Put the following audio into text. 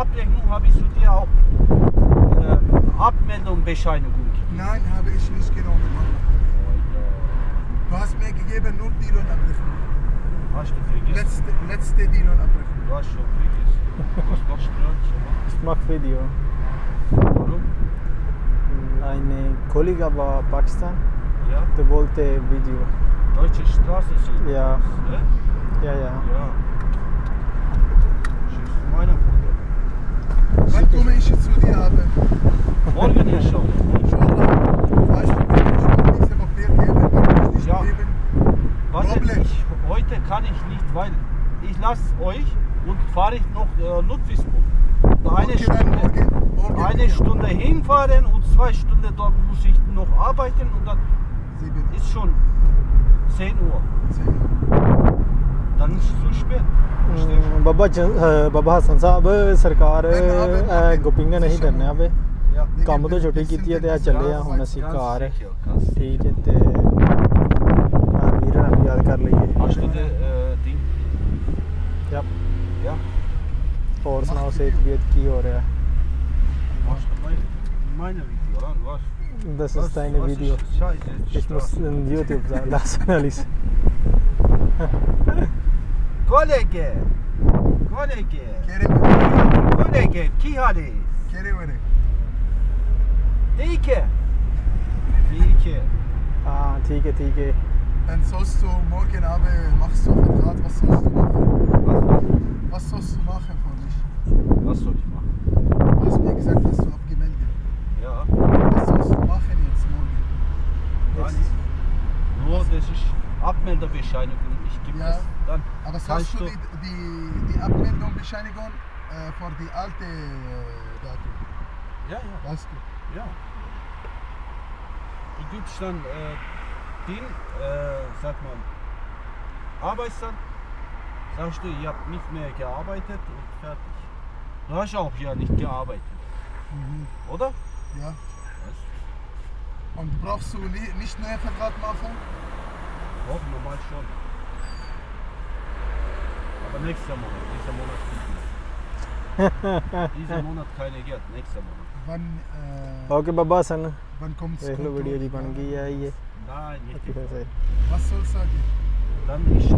Abrechnung habe ich zu dir auch Abmeldung, Bescheinigung gegeben. Nein, habe ich nicht genommen. Du hast mir gegeben nur die Lohnabrechnung. Hast du vergessen? Letzte die Lohnabrechnung. Du hast schon vergessen. Was machst du gerade? Ich mache Video. Warum? Ein Kollege war Pakistan, Ja? der wollte Video. Deutsche Straße sind. Ja. Ja? Ja. Ja. Schickst du meine Foto? Wann komme ich zu dir, aber? Morgen inshallah. Weißt du, wenn ich noch diese Papier gebe, kann ich nicht Ja. geben. Warte, Problem. heute kann ich nicht, weil ich lasse euch und fahre ich noch Ludwigsburg. Eine Okay, dann morgen Eine wieder. Stunde hinfahren und 2 Stunden dort muss ich noch arbeiten und dann 7 Uhr. ist schon 10 Uhr. 10 Uhr. Dann ist es zu spät. Verstehst du? ਬਾਬਾ ਹਸਨ ਸਾਹਿਬ ਸਰਕਾਰ ਗੋਪਿੰਗਨ ਨਹੀਂ ਕਰਨੇ ਆਵੇ Ja. ਕੰਮ ਤੋਂ ਛੁੱਟੀ ਕੀਤੀ ਹੈ ਤੇ ਆ ਚੱਲੇ ਆ ਹੁਣ ਅਸੀਂ Ganz ਘਰ sicher, ganz sicher. ਠੀਕ ਹੈ ਤੇ ਵੀਰ ਨਾਲ ਵੀ ਯਾਦ ਕਰ ਲਈਏ Hast du das Ding? Ja. Ja. ਹੋਰ ਸੁਣਾਓ ਸਿਹਤ ਕੀ ਹੋ ਰਿਹਾ Machst du meine Video an? Was? Das ist deine was Video. Ist Scheiße. Ich muss in YouTube lassen, Alice. Kollege! Kollege! Kerem, Kollege! Ki hali? Kerem. Dike! Dike! हाँ ठीक है Dann sollst du morgen Abend, machst du Vertrag, was sollst du machen? Was sollst du machen für mich? Was soll ich machen? Du hast mir gesagt, hast du abgemeldet. Ja. Was sollst du machen jetzt morgen? Gar nichts. Nur das ist Abmeldebescheinigung. Ich gebe Ja. das dann. Aber kannst sollst du die Abmeldung, Bescheinigung für die alte Datum? Ja. Weißt du? Ja. Du gibst dann den, sag mal, Arbeitsamt. Sagst du, ihr habt nicht mehr gearbeitet und fertig. Du hast auch ja nicht gearbeitet. Oder? Ja. Was? Und brauchst du nicht mehr Vertrag machen? Doch, normal schon. Aber nächster Monat. Dieser Monat nicht mehr. Dieser Monat keine Geld. Nächster Monat. Wann, okay Baba Hasan wann kommt's? देख लो वीडियो जी बन गई है ये Nein, nicht. अच्छी तरह से Was soll ich sagen? Dann ich